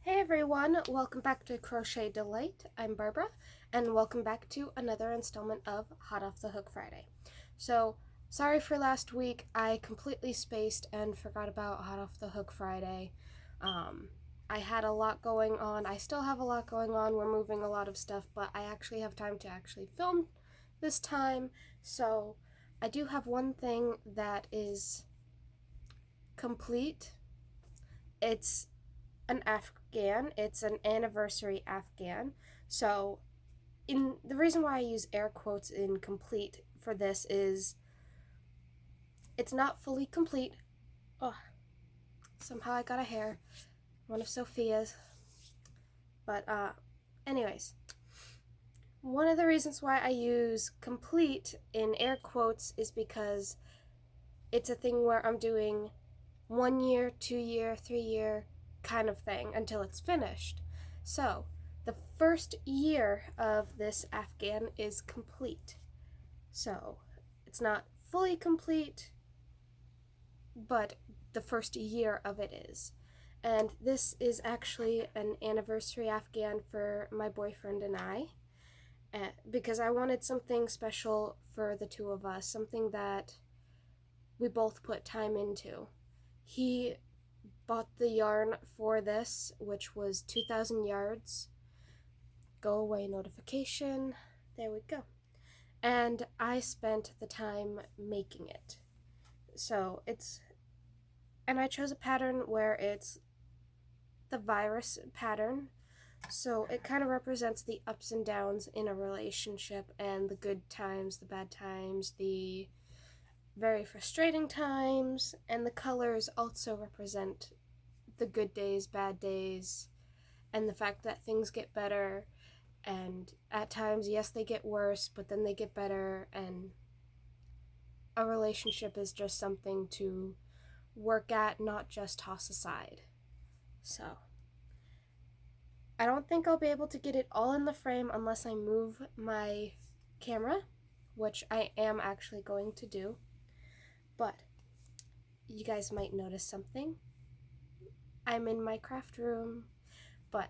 Hey everyone, welcome back to Crochet Delight. I'm Barbara, and welcome back to another installment of Hot Off the Hook Friday. So, sorry for last week, I completely spaced and forgot about Hot Off the Hook Friday. I had a lot going on, I still have a lot going on, we're moving a lot of stuff, but I actually have time to actually film this time, so I do have one thing that is complete. It's an Afghan. It's an anniversary Afghan. So, the reason why I use air quotes in complete for this is it's not fully complete. Oh, somehow I got a hair, one of Sophia's. But anyways, one of the reasons why I use complete in air quotes is because it's a thing where I'm doing 1 year, 2 year, 3 year kind of thing until it's finished. So, the first year of this Afghan is complete. So, it's not fully complete, but the first year of it is. And this is actually an anniversary Afghan for my boyfriend and I, because I wanted something special for the two of us, something that we both put time into. He bought the yarn for this, which was 2,000 yards. Go away notification. There we go. And I spent the time making it. So and I chose a pattern where it's the virus pattern. So it kind of represents the ups and downs in a relationship and the good times, the bad times, the very frustrating times, and the colors also represent the good days, bad days, and the fact that things get better, and at times, yes, they get worse, but then they get better, and a relationship is just something to work at, not just toss aside. So, I don't think I'll be able to get it all in the frame unless I move my camera, which I am actually going to do. But you guys might notice something. I'm in my craft room, but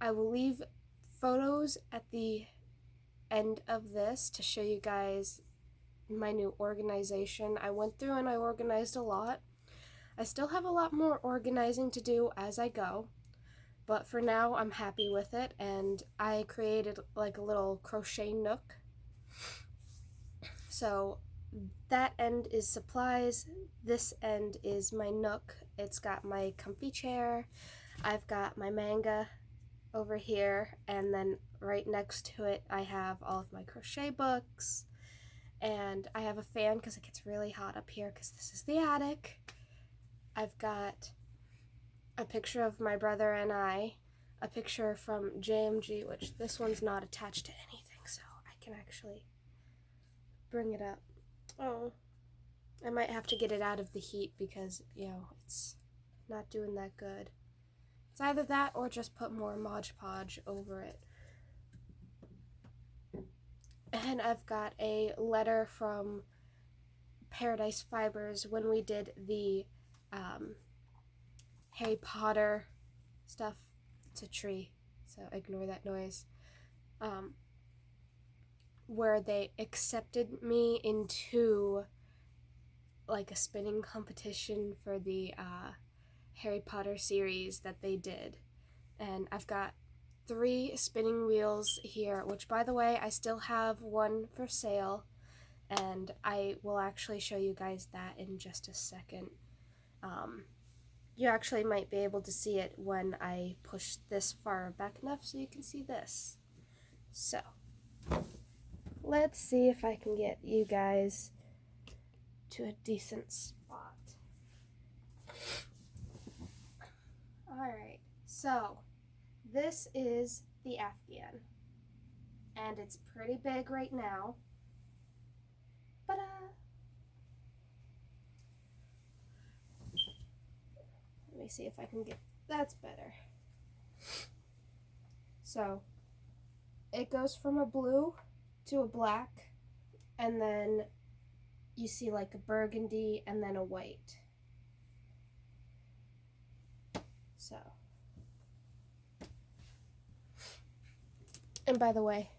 I will leave photos at the end of this to show you guys my new organization. I went through and I organized a lot. I still have a lot more organizing to do as I go, but for now I'm happy with it, and I created like a little crochet nook. So that end is supplies, this end is my nook. It's got my comfy chair, I've got my manga over here, and then right next to it I have all of my crochet books, and I have a fan because it gets really hot up here because this is the attic. I've got a picture of my brother and I, a picture from JMG, which this one's not attached to anything, so I can actually bring it up. Oh, I might have to get it out of the heat because, it's not doing that good. It's either that or just put more Mod Podge over it. And I've got a letter from Paradise Fibers when we did the Harry Potter stuff. It's a tree, so ignore that noise. Where they accepted me into like a spinning competition for the Harry Potter series that they did. And I've got 3 spinning wheels here, which by the way, I still have one for sale, and I will actually show you guys that in just a second. You actually might be able to see it when I push this far back enough so you can see this. So, let's see if I can get you guys to a decent spot. Alright, so this is the Afghan, and it's pretty big right now, but let me see if I can get, that's better. So, it goes from a blue to a black, and then you see like a burgundy and then a white. So, And by the way,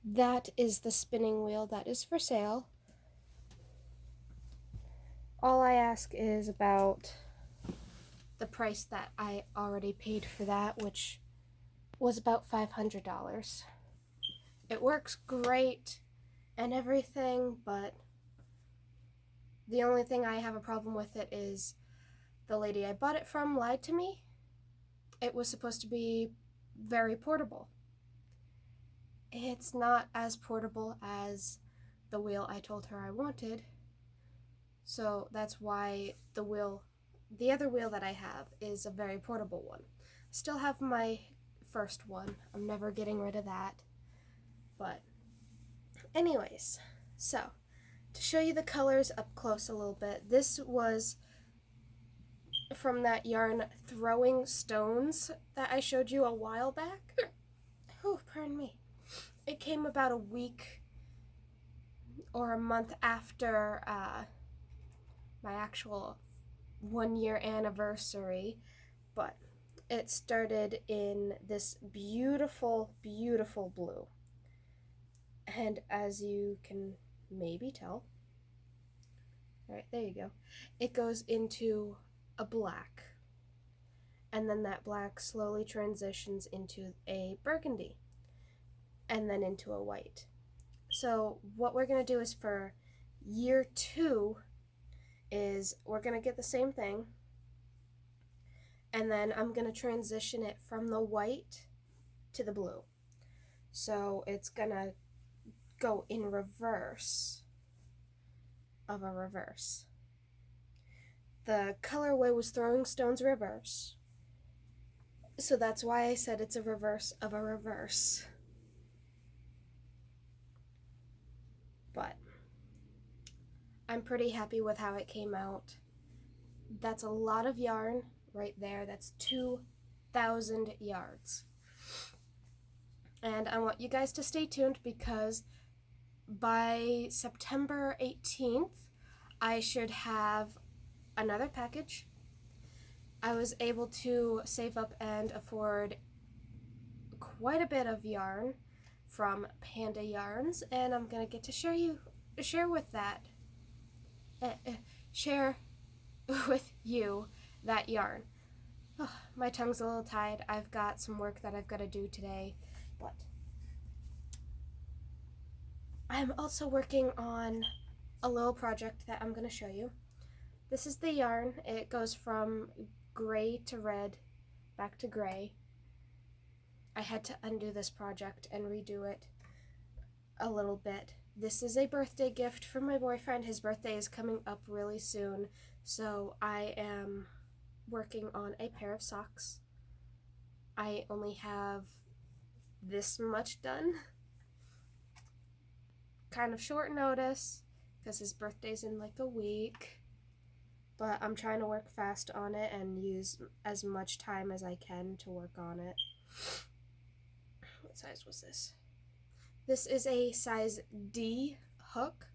that is the spinning wheel that is for sale. All I ask is about the price that I already paid for that, which was about $500. It works great and everything, but the only thing I have a problem with it is the lady I bought it from lied to me. It was supposed to be very portable. It's not as portable as the wheel I told her I wanted, so that's why the other wheel that I have is a very portable one. Still have my first one. I'm never getting rid of that. But anyways, so to show you the colors up close a little bit, this was from that yarn Throwing Stones that I showed you a while back. Oh, pardon me. It came about a week or a month after my actual 1-year anniversary, but it started in this beautiful, beautiful blue. And as you can maybe tell, right, there you go, it goes into a black. And then that black slowly transitions into a burgundy. And then into a white. So what we're going to do is for year 2 is we're going to get the same thing. And then I'm going to transition it from the white to the blue. So it's going to go in reverse of a reverse. The colorway was Throwing Stones reverse. So that's why I said it's a reverse of a reverse. But I'm pretty happy with how it came out. That's a lot of yarn right there. That's 2,000 yards. And I want you guys to stay tuned because by September 18th, I should have another package. I was able to save up and afford quite a bit of yarn from Panda Yarns, and I'm gonna get to share with you that yarn. Oh, my tongue's a little tied. I've got some work that I've got to do today, but I'm also working on a little project that I'm gonna show you. This is the yarn. It goes from gray to red, back to gray. I had to undo this project and redo it a little bit. This is a birthday gift from my boyfriend. His birthday is coming up really soon, so I am working on a pair of socks. I only have this much done. Kind of short notice because his birthday's in like a week, but I'm trying to work fast on it and use as much time as I can to work on it. What size was this? This is a size D hook,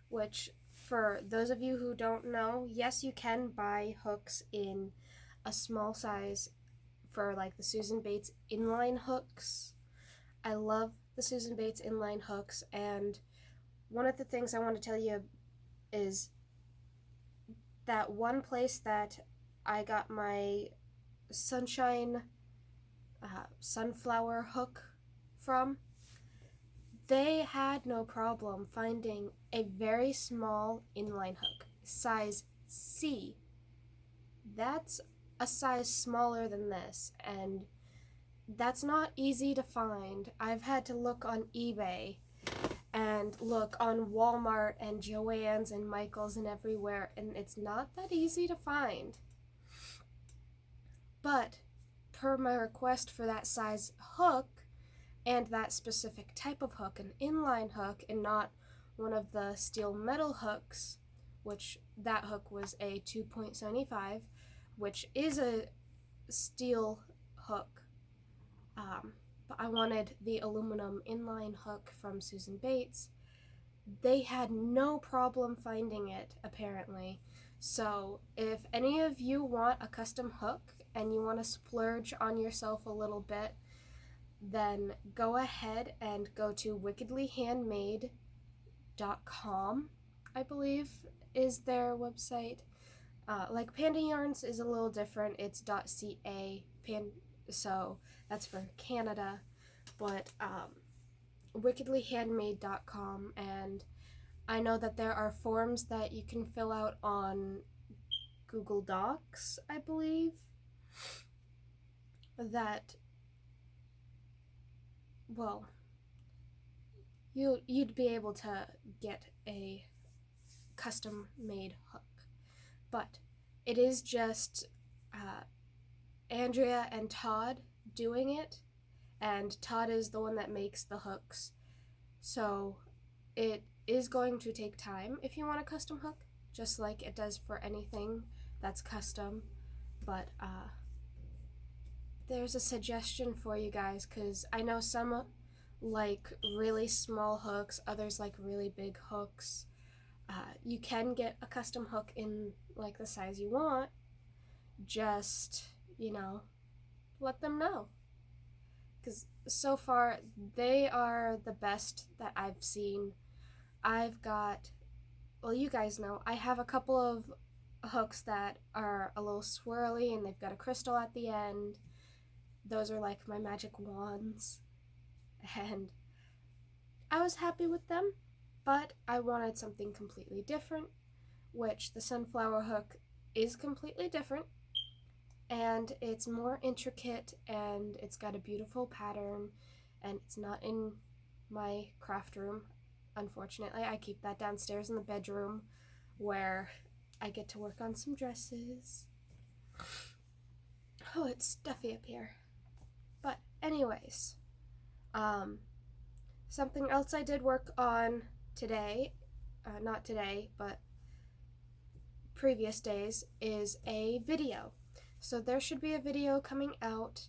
which for those of you who don't know, yes, you can buy hooks in a small size for like the Susan Bates inline hooks. I love the Susan Bates inline hooks, and one of the things I want to tell you is that one place that I got my sunshine sunflower hook from, they had no problem finding a very small inline hook, size C. That's a size smaller than this, and that's not easy to find. I've had to look on eBay and look on Walmart and Joann's and Michael's and everywhere, and it's not that easy to find. But per my request for that size hook and that specific type of hook, an inline hook and not one of the steel metal hooks, which that hook was a 2.75, which is a steel hook, but I wanted the aluminum inline hook from Susan Bates. They had no problem finding it, apparently. So if any of you want a custom hook and you want to splurge on yourself a little bit, then go ahead and go to wickedlyhandmade.com, I believe is their website. Like Panda Yarns is a little different. It's .ca, so that's for Canada, but wickedlyhandmade.com, and I know that there are forms that you can fill out on Google Docs, I believe, that, well, you'd be able to get a custom made hook. But it is just Andrea and Todd doing it, and Todd is the one that makes the hooks. So it is going to take time if you want a custom hook, just like it does for anything that's custom. But there's a suggestion for you guys, because I know some like really small hooks, others like really big hooks. You can get a custom hook in like the size you want. Just, let them know. Because so far, they are the best that I've seen. I've got, well, you guys know, I have a couple of hooks that are a little swirly and they've got a crystal at the end. Those are like my magic wands. And I was happy with them, but I wanted something completely different, which the sunflower hook is completely different, and it's more intricate, and it's got a beautiful pattern, and it's not in my craft room, unfortunately. I keep that downstairs in the bedroom where I get to work on some dresses. Oh, it's stuffy up here. But anyways, something else I did work on today, not today, but previous days, is a video. So there should be a video coming out,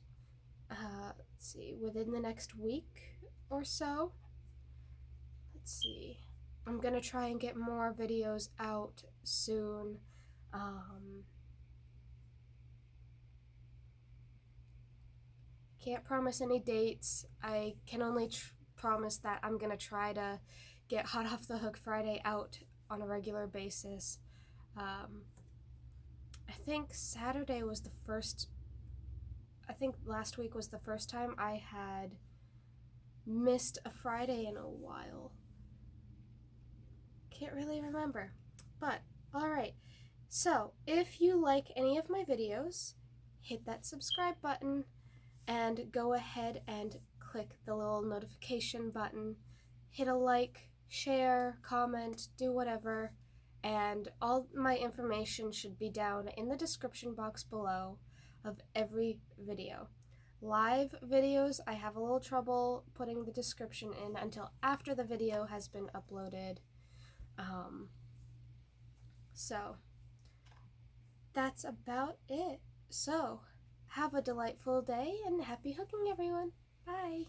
let's see, within the next week or so. Let's see. I'm gonna try and get more videos out soon. Can't promise any dates. I can only promise that I'm gonna try to get Hot Off the Hook Friday out on a regular basis. I think Saturday was the first, I think last week was the first time I had missed a Friday in a while. Can't really remember. But, alright. So, if you like any of my videos, hit that subscribe button and go ahead and click the little notification button. Hit a like, share, comment, do whatever, and all my information should be down in the description box below of every video. Live videos, I have a little trouble putting the description in until after the video has been uploaded. So that's about it. So have a delightful day and happy hooking, everyone. Bye.